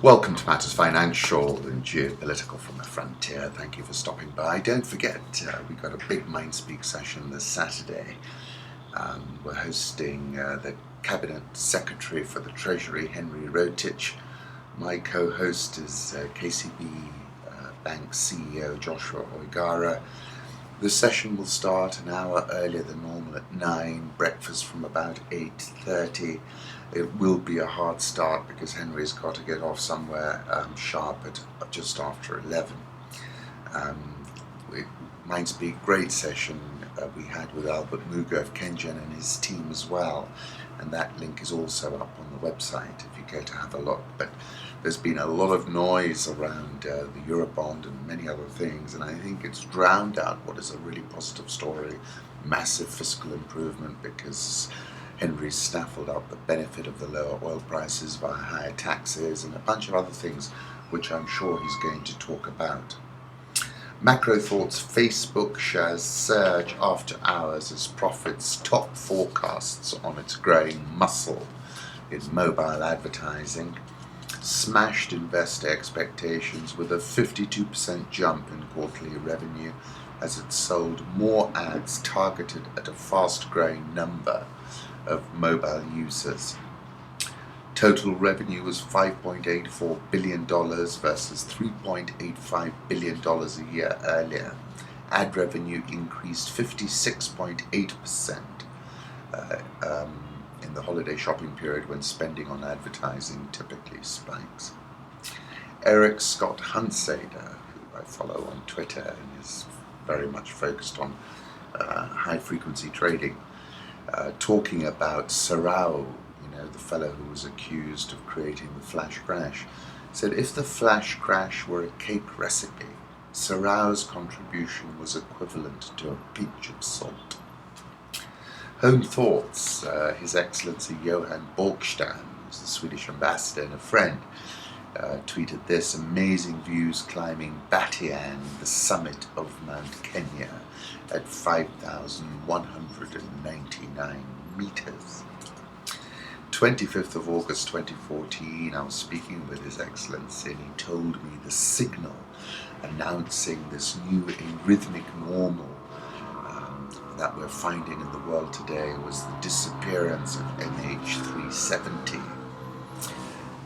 Welcome to Matters Financial and Geopolitical from the Frontier. Thank you for stopping by. Don't forget, we've got a big Mindspeak session this Saturday. We're hosting the Cabinet Secretary for the Treasury, Henry Rotich. My co-host is KCB Bank CEO Joshua Oigara. The session will start an hour earlier than normal at 9, breakfast from about 8:30. It will be a hard start because Henry's got to get off somewhere sharp at just after 11. Mindspeak, great session we had with Albert Muga of Kenjan and his team as well, and that link is also up on the website if you go to have a look. But there's been a lot of noise around the Eurobond and many other things, and I think it's drowned out what is a really positive story, massive fiscal improvement, because Henry's snaffled up the benefit of the lower oil prices via higher taxes and a bunch of other things which I'm sure he's going to talk about. Macro Thoughts Facebook shares surge after hours as profits top forecasts on its growing muscle in mobile advertising. Smashed investor expectations with a 52% jump in quarterly revenue as it sold more ads targeted at a fast-growing number of mobile users. Total revenue was $5.84 billion versus $3.85 billion a year earlier. Ad revenue increased 56.8% in the holiday shopping period when spending on advertising typically spikes. Eric Scott Hunsader, who I follow on Twitter and is very much focused on high-frequency trading, talking about Sarao, the fellow who was accused of creating the flash crash, said if the flash crash were a cake recipe, Sarao's contribution was equivalent to a pinch of salt. Home Thoughts, His Excellency Johan Borgstam, who's the Swedish ambassador and a friend, tweeted this: amazing views climbing Batian, the summit of Mount Kenya, at 5,199 meters. 25th of August 2014, I was speaking with His Excellency and he told me the signal announcing this new arrhythmic normal that we're finding in the world today was the disappearance of MH370.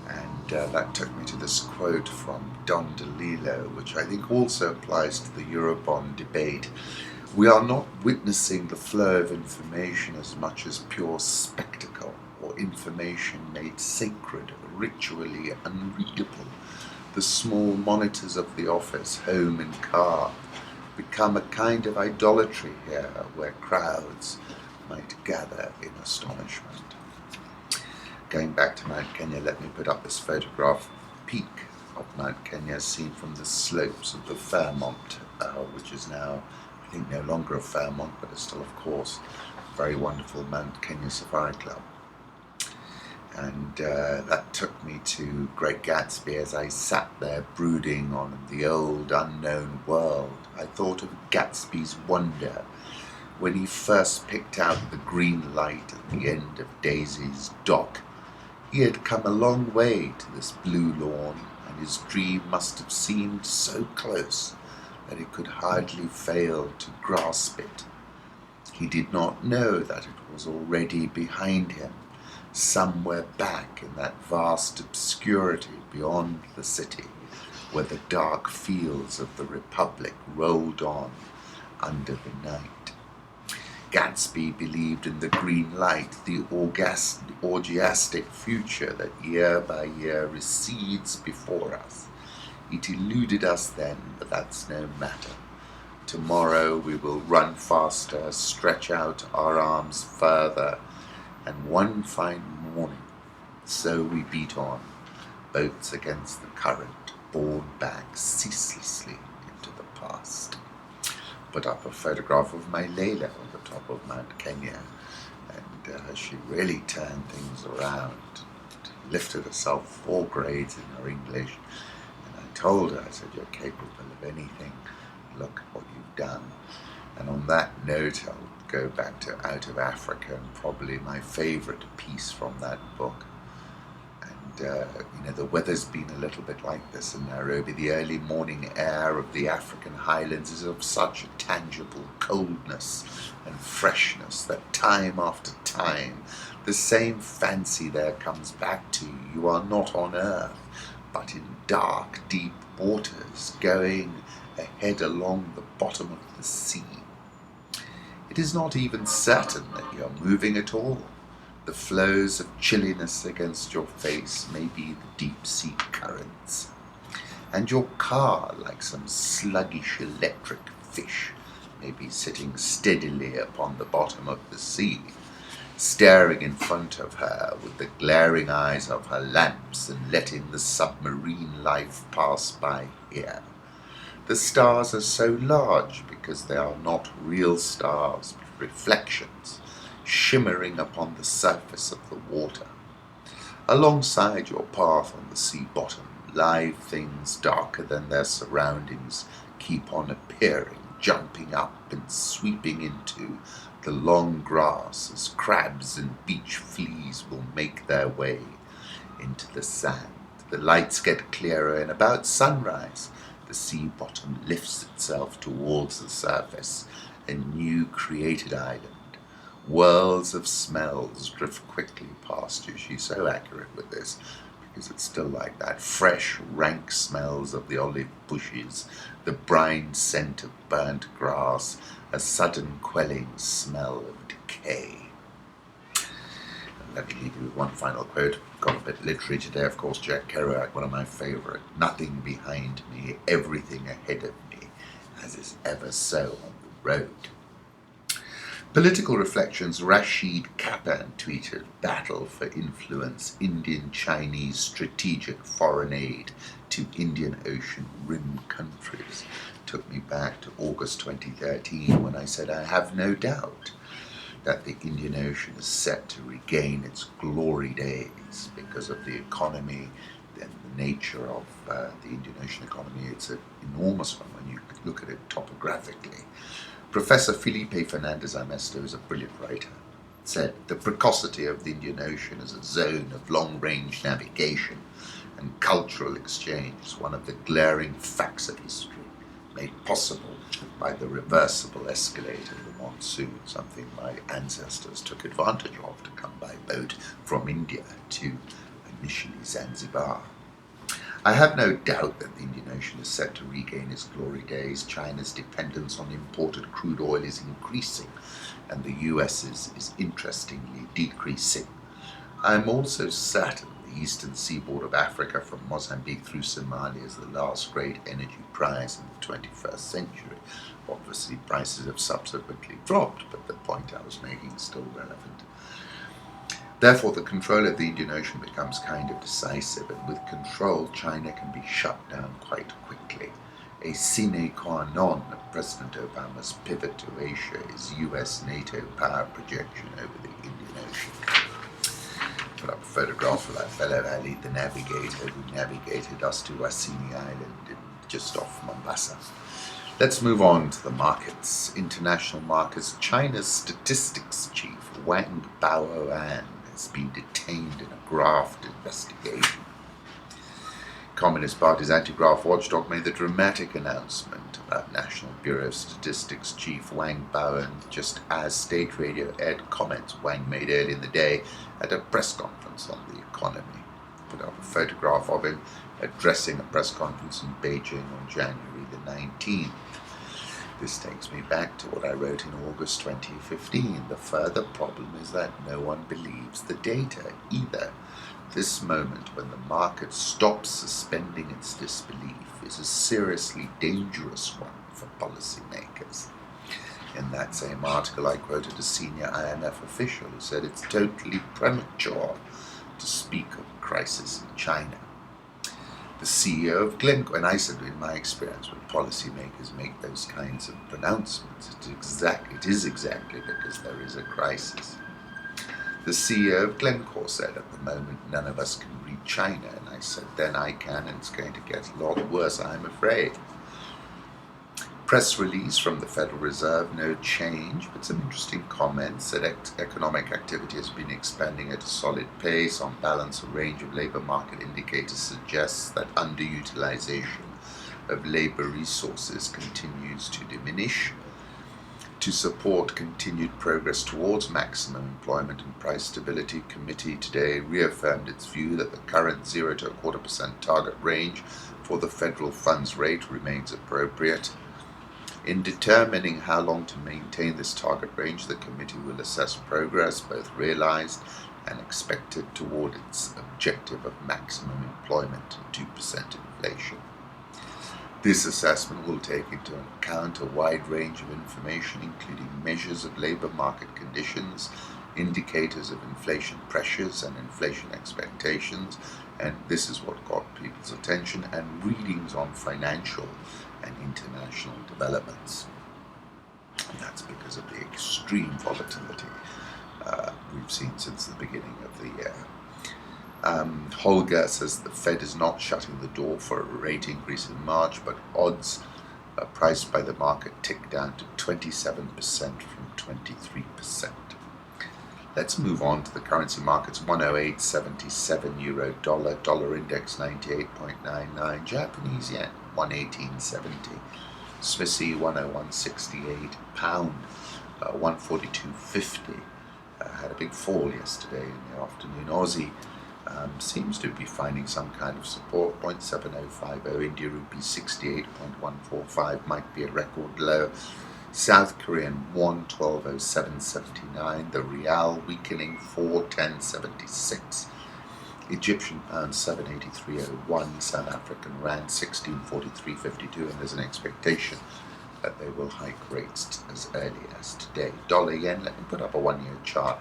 And that took me to this quote from Don DeLillo, which I think also applies to the Eurobond debate. We are not witnessing the flow of information as much as pure spectacle, or information made sacred, ritually unreadable. The small monitors of the office, home and car become a kind of idolatry here where crowds might gather in astonishment. Going back to Mount Kenya, let me put up this photograph. Peak of Mount Kenya seen from the slopes of the Fairmont, which is now, I think, no longer a Fairmont, but is still, of course, a very wonderful Mount Kenya Safari Club. And that took me to Great Gatsby. As I sat there brooding on the old unknown world, I thought of Gatsby's wonder when he first picked out the green light at the end of Daisy's dock. He had come a long way to this blue lawn, and his dream must have seemed so close that he could hardly fail to grasp it. He did not know that it was already behind him, somewhere back in that vast obscurity beyond the city, where the dark fields of the Republic rolled on under the night. Gatsby believed in the green light, the orgiastic future that year by year recedes before us. It eluded us then, but that's no matter. Tomorrow we will run faster, stretch out our arms further, and one fine morning, so we beat on, boats against the current, borne back ceaselessly into the past. Put up a photograph of my Layla on the top of Mount Kenya, and she really turned things around, lifted herself 4 grades in her English, and I told her, I said, you're capable of anything, look what you've done. And on that note, I'll go back to Out of Africa, and probably my favorite piece from that book. And the weather's been a little bit like this in Nairobi. The early morning air of the African highlands is of such a tangible coldness and freshness that time after time the same fancy there comes back to you. You are not on earth, but in dark, deep waters, going ahead along the bottom of the sea. It is not even certain that you are moving at all. The flows of chilliness against your face may be the deep-sea currents, and your car, like some sluggish electric fish, may be sitting steadily upon the bottom of the sea, staring in front of her with the glaring eyes of her lamps and letting the submarine life pass by here. The stars are so large because they are not real stars, but reflections, shimmering upon the surface of the water. Alongside your path on the sea bottom, live things darker than their surroundings keep on appearing, jumping up and sweeping into the long grass as crabs and beach fleas will make their way into the sand. The lights get clearer, and about sunrise the sea bottom lifts itself towards the surface, a new created island. Worlds of smells drift quickly past you. She's so accurate with this because it's still like that. Fresh, rank smells of the olive bushes, the brine scent of burnt grass, a sudden quelling smell of decay. And let me leave you with one final quote. Got a bit literary today, of course. Jack Kerouac, one of my favourite. Nothing behind me, everything ahead of me, as is ever so on the road. Political Reflections, Rashid Kappan tweeted, "Battle for influence, Indian-Chinese strategic foreign aid to Indian Ocean rim countries." Took me back to August 2013 when I said I have no doubt that the Indian Ocean is set to regain its glory days because of the economy and the nature of the Indian Ocean economy. It's an enormous one when you look at it topographically. Professor Felipe Fernandez Amesto, who is a brilliant writer, said, "The precocity of the Indian Ocean as a zone of long-range navigation and cultural exchange is one of the glaring facts of history, made possible by the reversible escalator of the monsoon, something my ancestors took advantage of to come by boat from India to initially Zanzibar." I have no doubt that the Indian Ocean is set to regain its glory days. China's dependence on imported crude oil is increasing, and the US's is interestingly decreasing. I am also certain the eastern seaboard of Africa from Mozambique through Somalia is the last great energy prize in the 21st century. Obviously, prices have subsequently dropped, but the point I was making is still relevant. Therefore, the control of the Indian Ocean becomes kind of decisive, and with control, China can be shut down quite quickly. A sine qua non of President Obama's pivot to Asia is US-NATO power projection over the Indian Ocean. Put up a photograph of that fellow Ali, the navigator, who navigated us to Wasini Island just off Mombasa. Let's move on to the markets. International markets. China's statistics chief, Wang Baoan, has been detained in a graft investigation. Communist Party's anti-graft watchdog made the dramatic announcement about National Bureau of Statistics chief Wang Baoan just as state radio aired comments Wang made early in the day at a press conference on the economy. Put up a photograph of him addressing a press conference in Beijing on January the 19th. This takes me back to what I wrote in August 2015. The further problem is that no one believes the data either. This moment when the market stops suspending its disbelief is a seriously dangerous one for policymakers. In that same article, I quoted a senior IMF official who said it's totally premature to speak of a crisis in China. The CEO of Glencore, and I said in my experience when policymakers make those kinds of pronouncements, it is exactly because there is a crisis. The CEO of Glencore said at the moment none of us can read China, and I said then I can, and it's going to get a lot worse, I'm afraid. Press release from the Federal Reserve, no change, but some interesting comments that economic activity has been expanding at a solid pace. On balance, a range of labour market indicators suggests that underutilization of labour resources continues to diminish. To support continued progress towards maximum employment and price stability, committee today reaffirmed its view that the current 0 to 0.25% target range for the federal funds rate remains appropriate. In determining how long to maintain this target range, the committee will assess progress, both realized and expected, toward its objective of maximum employment and 2% inflation. This assessment will take into account a wide range of information, including measures of labour market conditions, indicators of inflation pressures and inflation expectations, and this is what got people's attention, and readings on financial and international developments. And that's because of the extreme volatility we've seen since the beginning of the year. Holger says the Fed is not shutting the door for a rate increase in March, but odds priced by the market tick down to 27% from 23%. Let's move on to the currency markets. 108.77 euro dollar, dollar index 98.99, Japanese yen 118.70, Swissy 101.68, pound 142.50. Had a big fall yesterday in the afternoon. Aussie seems to be finding some kind of support. 0.7050, India rupee 68.145, might be a record low. South Korean won 1207.79, the Rial weakening 410.76, Egyptian pound 783.01, South African rand 1643.52, and there's an expectation that they will hike rates as early as today. Dollar yen, let me put up a 1-year chart.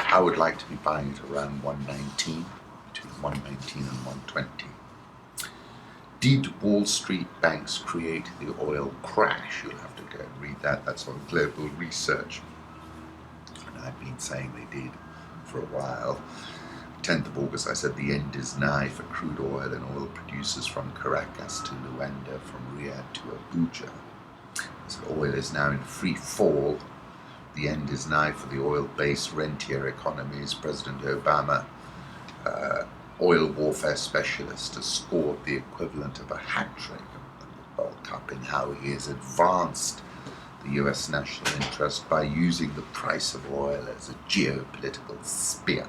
I would like to be buying it around 119, between 119 and 120. Did Wall Street banks create the oil crash? You'll have to go and read that. That's on Global Research. And I've been saying they did for a while. 10th of August, I said the end is nigh for crude oil and oil producers from Caracas to Luanda, from Riyadh to Abuja. So oil is now in free fall. The end is nigh for the oil-based rentier economies. President Obama, oil warfare specialist, has scored the equivalent of a hat-trick in the World Cup in how he has advanced the US national interest by using the price of oil as a geopolitical spear.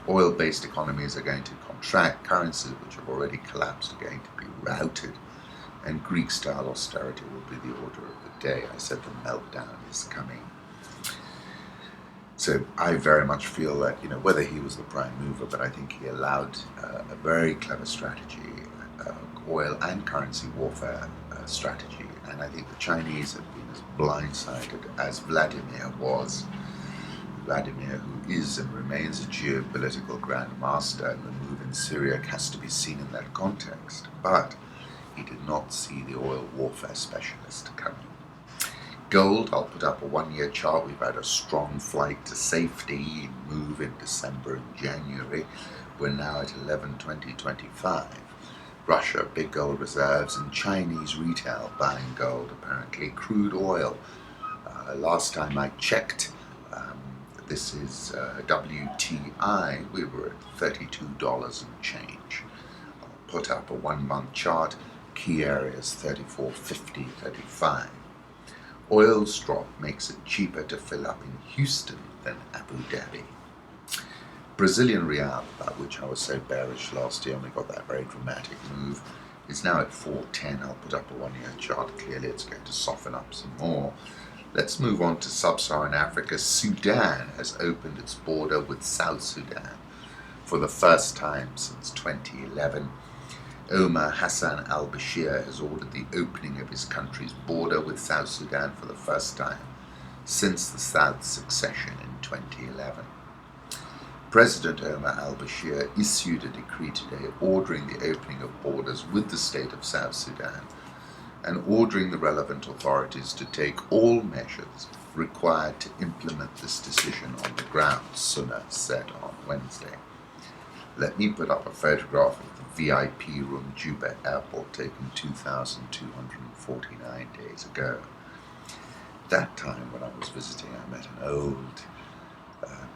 Oil-based economies are going to contract, currencies which have already collapsed are going to be routed, and Greek-style austerity will be the order of the day. I said the meltdown is coming. So I very much feel that, whether he was the prime mover, but I think he allowed a very clever strategy, oil and currency warfare strategy. And I think the Chinese have been as blindsided as Vladimir was. Vladimir, who is and remains a geopolitical grandmaster, and the move in Syria has to be seen in that context. But he did not see the oil warfare specialist coming. Gold, I'll put up a 1-year chart. We've had a strong flight to safety move in December and January. We're now at 11.20.25. Russia, big gold reserves, and Chinese retail buying gold, apparently. Crude oil, last time I checked, this is WTI, we were at $32 and change. I'll put up a 1-month chart. Key areas 34.50, 35. Oil's drop makes it cheaper to fill up in Houston than Abu Dhabi. Brazilian real, about which I was so bearish last year and we got that very dramatic move, is now at 410. I'll put up a 1-year chart. Clearly it's going to soften up some more. Let's move on to sub-Saharan Africa. Sudan has opened its border with South Sudan for the first time since 2011. Omar Hassan al-Bashir has ordered the opening of his country's border with South Sudan for the first time since the South's succession in 2011. President Omar al-Bashir issued a decree today ordering the opening of borders with the state of South Sudan and ordering the relevant authorities to take all measures required to implement this decision on the ground, Sunnah said on Wednesday. Let me put up a photograph of the VIP room, Juba Airport, taken 2,249 days ago. That time when I was visiting, I met an old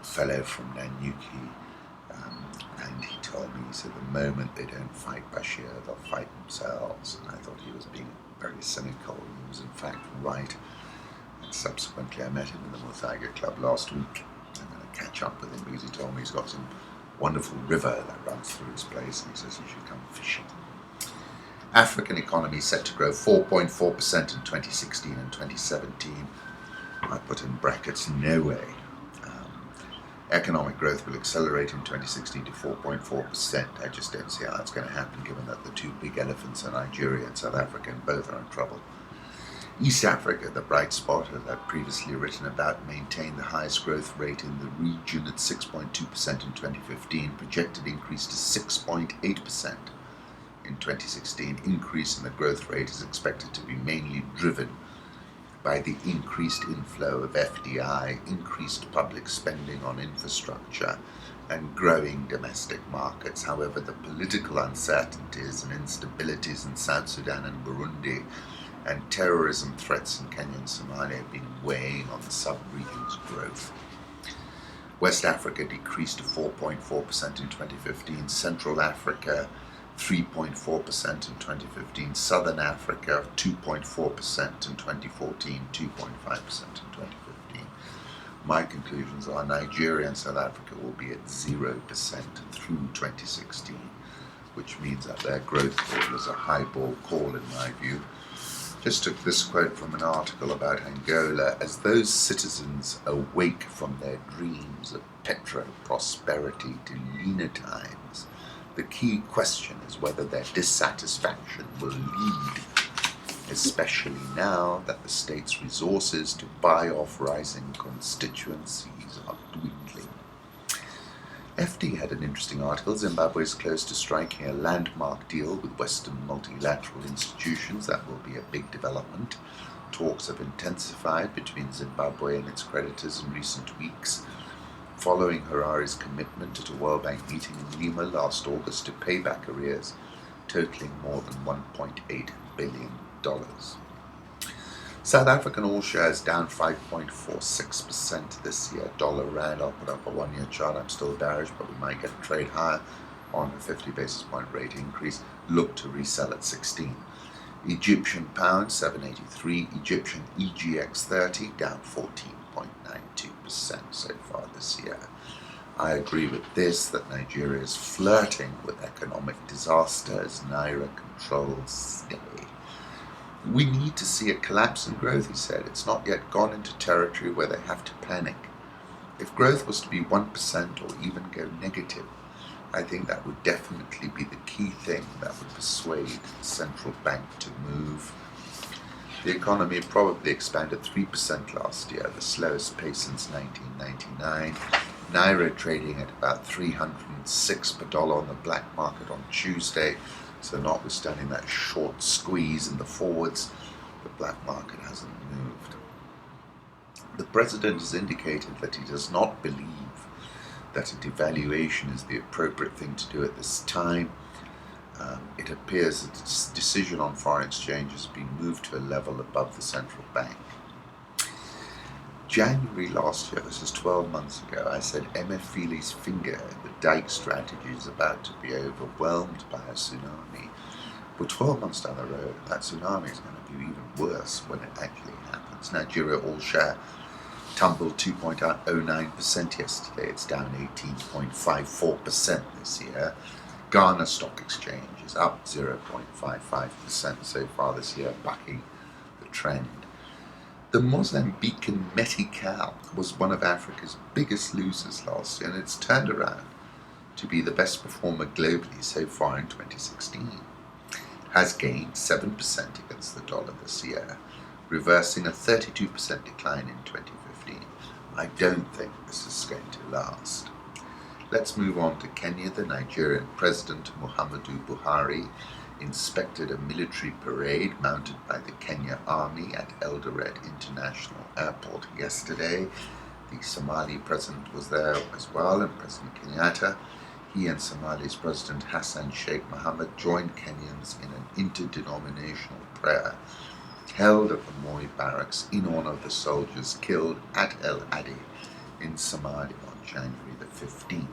fellow from Nanyuki, and he told me, he said, the moment they don't fight Bashir, they'll fight themselves. And I thought he was being very cynical. He was in fact right. And subsequently I met him in the Mozambique club last week. I'm going to catch up with him because he told me he's got some wonderful river that runs through his place, and he says you should come fishing. African economy set to grow 4.4% in 2016 and 2017. I put in brackets, no way. Economic growth will accelerate in 2016 to 4.4%. I just don't see how that's going to happen, given that the two big elephants are Nigeria and South Africa, and both are in trouble. East Africa, the bright spot, as I've previously written about, maintained the highest growth rate in the region at 6.2% in 2015, projected increase to 6.8% in 2016. Increase in the growth rate is expected to be mainly driven by the increased inflow of FDI, increased public spending on infrastructure, and growing domestic markets. However, the political uncertainties and instabilities in South Sudan and Burundi and terrorism threats in Kenya and Somalia have been weighing on the sub-region's growth. West Africa decreased to 4.4% in 2015, Central Africa 3.4% in 2015, Southern Africa 2.4% in 2014, 2.5% in 2015. My conclusions are Nigeria and South Africa will be at 0% through 2016, which means that their growth call is a highball call in my view. Just took this quote from an article about Angola. As those citizens awake from their dreams of petro-prosperity to leaner times, the key question is whether their dissatisfaction will lead, especially now that the state's resources to buy off rising constituencies are dwindling. FD had an interesting article. Zimbabwe is close to striking a landmark deal with Western multilateral institutions. That will be a big development. Talks have intensified between Zimbabwe and its creditors in recent weeks, following Harari's commitment at a World Bank meeting in Lima last August to pay back arrears totaling more than $1.8 billion. South African all shares down 5.46% this year. Dollar rand, I'll put up a one-year chart. I'm still bearish, but we might get a trade higher on a 50 basis point rate increase. Look to resell at 16. Egyptian pound 783. Egyptian EGX 30 down 14.92% so far this year. I agree with this, that Nigeria is flirting with economic disaster as Naira controls stay. We need to see a collapse in growth, he said. It's not yet gone into territory where they have to panic. If growth was to be 1% or even go negative, I think that would definitely be the key thing that would persuade the central bank to move. The economy probably expanded 3% last year, the slowest pace since 1999. Naira trading at about 306 per dollar on the black market on Tuesday. So notwithstanding that short squeeze in the forwards, the black market hasn't moved. The president has indicated that he does not believe that a devaluation is the appropriate thing to do at this time. It appears that its decision on foreign exchange has been moved to a level above the central bank. January last year, this is 12 months ago, I said Emefiele's finger in the Dike strategy is about to be overwhelmed by a tsunami. But 12 months down the road, that tsunami is going to be even worse when it actually happens. Nigeria all share tumbled 2.09% yesterday. It's down 18.54% this year. Ghana Stock Exchange is up 0.55% so far this year, bucking the trend. The Mozambican Metical was one of Africa's biggest losers last year, and it's turned around to be the best performer globally so far in 2016. Has gained 7% against the dollar this year, reversing a 32% decline in 2015. I don't think this is going to last. Let's move on to Kenya. The Nigerian President Muhammadu Buhari inspected a military parade mounted by the Kenya Army at Eldoret International Airport yesterday. The Somali president was there as well, and President Kenyatta. He and Somalia's President Hassan Sheikh Mohammed joined Kenyans in an interdenominational prayer held at the Moi barracks in honor of the soldiers killed at El Adi in Somalia on January the 15th.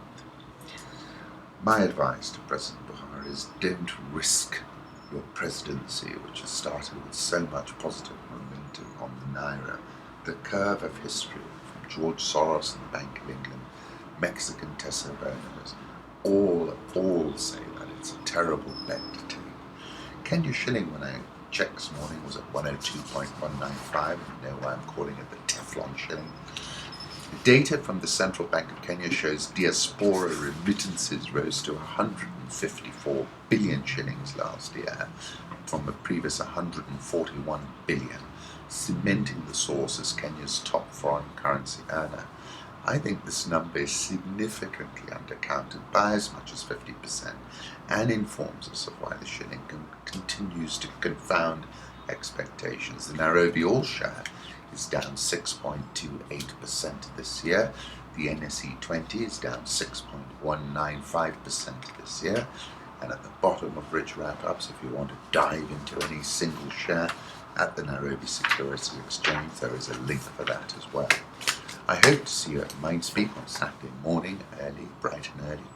My advice to President Buhari is don't risk your presidency, which has started with so much positive momentum on the Naira, the curve of history from George Soros and the Bank of England, Mexican tesoreros, all say that it's a terrible bet to take. Kenya shilling, when I checked this morning, was at 102.195. You know why I'm calling it the Teflon shilling. The data from the Central Bank of Kenya shows diaspora remittances rose to 154 billion shillings last year from a previous 141 billion, cementing the source as Kenya's top foreign currency earner. I think this number is significantly undercounted by as much as 50% and informs us of why the shilling continues to confound expectations. The Nairobi All-Share is down 6.28% this year. The NSE 20 is down 6.195% this year. And at the bottom of Rich Wrap-Ups, if you want to dive into any single share at the Nairobi Securities Exchange, there is a link for that as well. I hope to see you at Mindspeak on Saturday morning, early, bright and early.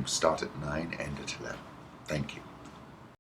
Start at 9, end at 11. Thank you.